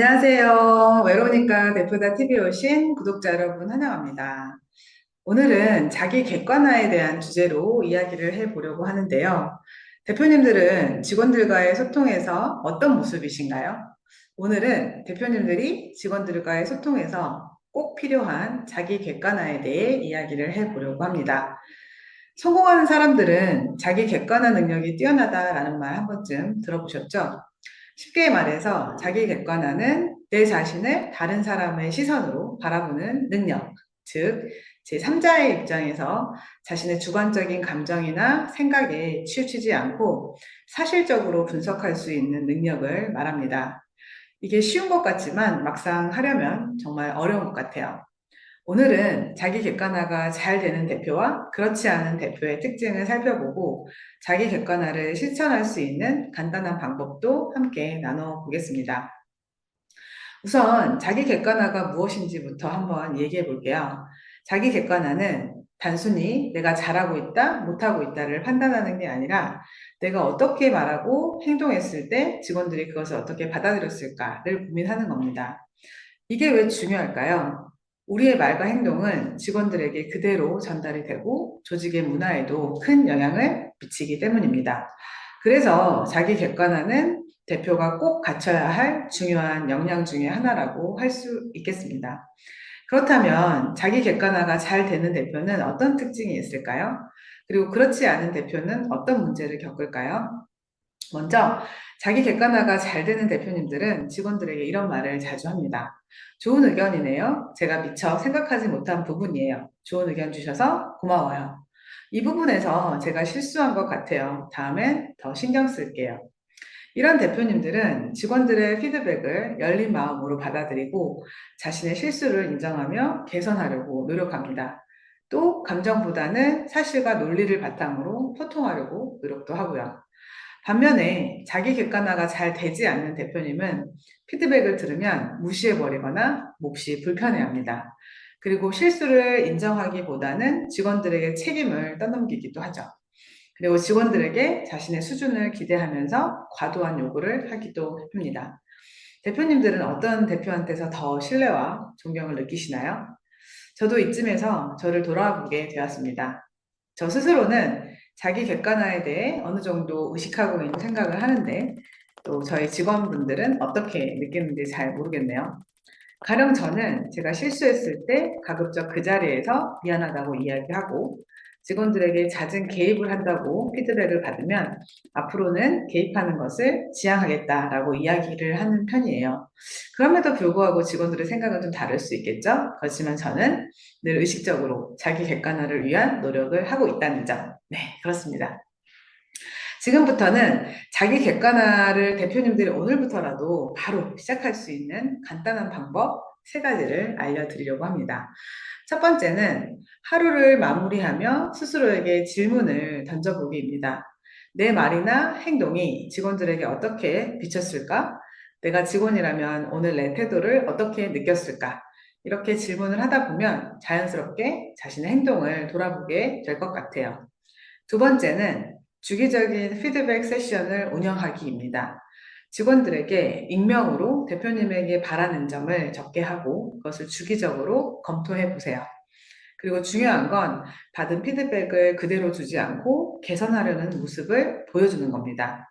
안녕하세요. 외로우니까 대표다 TV에 오신 구독자 여러분 환영합니다. 오늘은 자기 객관화에 대한 주제로 이야기를 해보려고 하는데요. 대표님들은 직원들과의 소통에서 어떤 모습이신가요? 오늘은 대표님들이 직원들과의 소통에서 꼭 필요한 자기 객관화에 대해 이야기를 해보려고 합니다. 성공하는 사람들은 자기 객관화 능력이 뛰어나다라는 말 한 번쯤 들어보셨죠? 쉽게 말해서 자기 객관화는 내 자신을 다른 사람의 시선으로 바라보는 능력, 즉 제3자의 입장에서 자신의 주관적인 감정이나 생각에 치우치지 않고 사실적으로 분석할 수 있는 능력을 말합니다. 이게 쉬운 것 같지만 막상 하려면 정말 어려운 것 같아요. 오늘은 자기 객관화가 잘 되는 대표와 그렇지 않은 대표의 특징을 살펴보고 자기 객관화를 실천할 수 있는 간단한 방법도 함께 나눠보겠습니다. 우선 자기 객관화가 무엇인지부터 한번 얘기해 볼게요. 자기 객관화는 단순히 내가 잘하고 있다, 못하고 있다를 판단하는 게 아니라 내가 어떻게 말하고 행동했을 때 직원들이 그것을 어떻게 받아들였을까를 고민하는 겁니다. 이게 왜 중요할까요? 우리의 말과 행동은 직원들에게 그대로 전달이 되고 조직의 문화에도 큰 영향을 미치기 때문입니다. 그래서 자기 객관화는 대표가 꼭 갖춰야 할 중요한 역량 중에 하나라고 할 수 있겠습니다. 그렇다면 자기 객관화가 잘 되는 대표는 어떤 특징이 있을까요? 그리고 그렇지 않은 대표는 어떤 문제를 겪을까요? 먼저 자기 객관화가 잘 되는 대표님들은 직원들에게 이런 말을 자주 합니다. 좋은 의견이네요. 제가 미처 생각하지 못한 부분이에요. 좋은 의견 주셔서 고마워요. 이 부분에서 제가 실수한 것 같아요. 다음엔 더 신경 쓸게요. 이런 대표님들은 직원들의 피드백을 열린 마음으로 받아들이고 자신의 실수를 인정하며 개선하려고 노력합니다. 또 감정보다는 사실과 논리를 바탕으로 소통하려고 노력도 하고요. 반면에 자기 객관화가 잘 되지 않는 대표님은 피드백을 들으면 무시해버리거나 몹시 불편해합니다. 그리고 실수를 인정하기보다는 직원들에게 책임을 떠넘기기도 하죠. 그리고 직원들에게 자신의 수준을 기대하면서 과도한 요구를 하기도 합니다. 대표님들은 어떤 대표한테서 더 신뢰와 존경을 느끼시나요? 저도 이쯤에서 저를 돌아보게 되었습니다. 저 스스로는 자기 객관화에 대해 어느 정도 의식하고 있는 생각을 하는데 또 저희 직원분들은 어떻게 느끼는지 잘 모르겠네요. 가령 저는 제가 실수했을 때 가급적 그 자리에서 미안하다고 이야기하고 직원들에게 잦은 개입을 한다고 피드백을 받으면 앞으로는 개입하는 것을 지양하겠다라고 이야기를 하는 편이에요. 그럼에도 불구하고 직원들의 생각은 좀 다를 수 있겠죠? 그렇지만 저는 늘 의식적으로 자기 객관화를 위한 노력을 하고 있다는 점. 네, 그렇습니다. 지금부터는 자기 객관화를 대표님들이 오늘부터라도 바로 시작할 수 있는 간단한 방법 세 가지를 알려드리려고 합니다. 첫 번째는 하루를 마무리하며 스스로에게 질문을 던져보기입니다. 내 말이나 행동이 직원들에게 어떻게 비쳤을까? 내가 직원이라면 오늘 내 태도를 어떻게 느꼈을까? 이렇게 질문을 하다 보면 자연스럽게 자신의 행동을 돌아보게 될 것 같아요. 두 번째는 주기적인 피드백 세션을 운영하기입니다. 직원들에게 익명으로 대표님에게 바라는 점을 적게 하고 그것을 주기적으로 검토해 보세요. 그리고 중요한 건 받은 피드백을 그대로 두지 않고 개선하려는 모습을 보여주는 겁니다.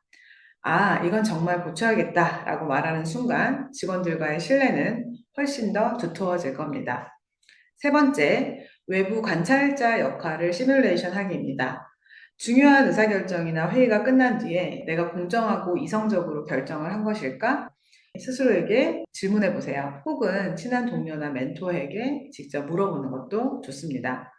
아, 이건 정말 고쳐야겠다라고 말하는 순간 직원들과의 신뢰는 훨씬 더 두터워질 겁니다. 세 번째, 외부 관찰자 역할을 시뮬레이션 하기입니다. 중요한 의사결정이나 회의가 끝난 뒤에 내가 공정하고 이성적으로 결정을 한 것일까? 스스로에게 질문해 보세요. 혹은 친한 동료나 멘토에게 직접 물어보는 것도 좋습니다.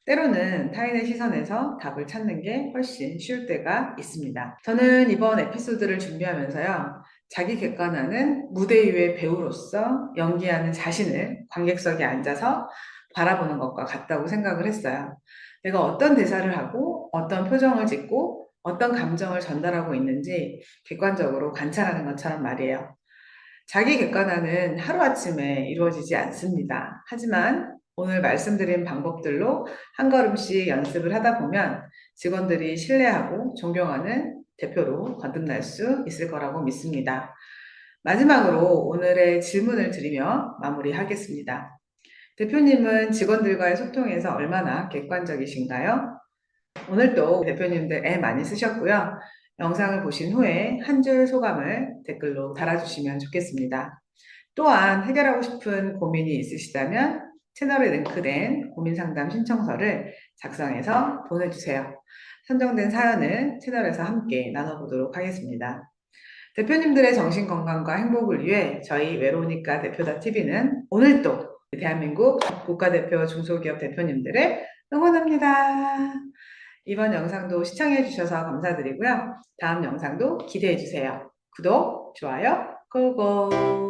때로는 타인의 시선에서 답을 찾는 게 훨씬 쉬울 때가 있습니다. 저는 이번 에피소드를 준비하면서요, 자기 객관화는 무대 위의 배우로서 연기하는 자신을 관객석에 앉아서 바라보는 것과 같다고 생각을 했어요. 내가 어떤 대사를 하고 어떤 표정을 짓고 어떤 감정을 전달하고 있는지 객관적으로 관찰하는 것처럼 말이에요. 자기 객관화는 하루아침에 이루어지지 않습니다. 하지만 오늘 말씀드린 방법들로 한 걸음씩 연습을 하다 보면 직원들이 신뢰하고 존경하는 대표로 거듭날 수 있을 거라고 믿습니다. 마지막으로 오늘의 질문을 드리며 마무리하겠습니다. 대표님은 직원들과의 소통에서 얼마나 객관적이신가요? 오늘도 대표님들 애 많이 쓰셨고요. 영상을 보신 후에 한 줄 소감을 댓글로 달아주시면 좋겠습니다. 또한 해결하고 싶은 고민이 있으시다면 채널에 링크된 고민상담 신청서를 작성해서 보내주세요. 선정된 사연은 채널에서 함께 나눠보도록 하겠습니다. 대표님들의 정신건강과 행복을 위해 저희 외로우니까 대표다 TV는 오늘도 대한민국 국가대표 중소기업 대표님들을 응원합니다. 이번 영상도 시청해주셔서 감사드리고요. 다음 영상도 기대해주세요. 구독, 좋아요, 고고!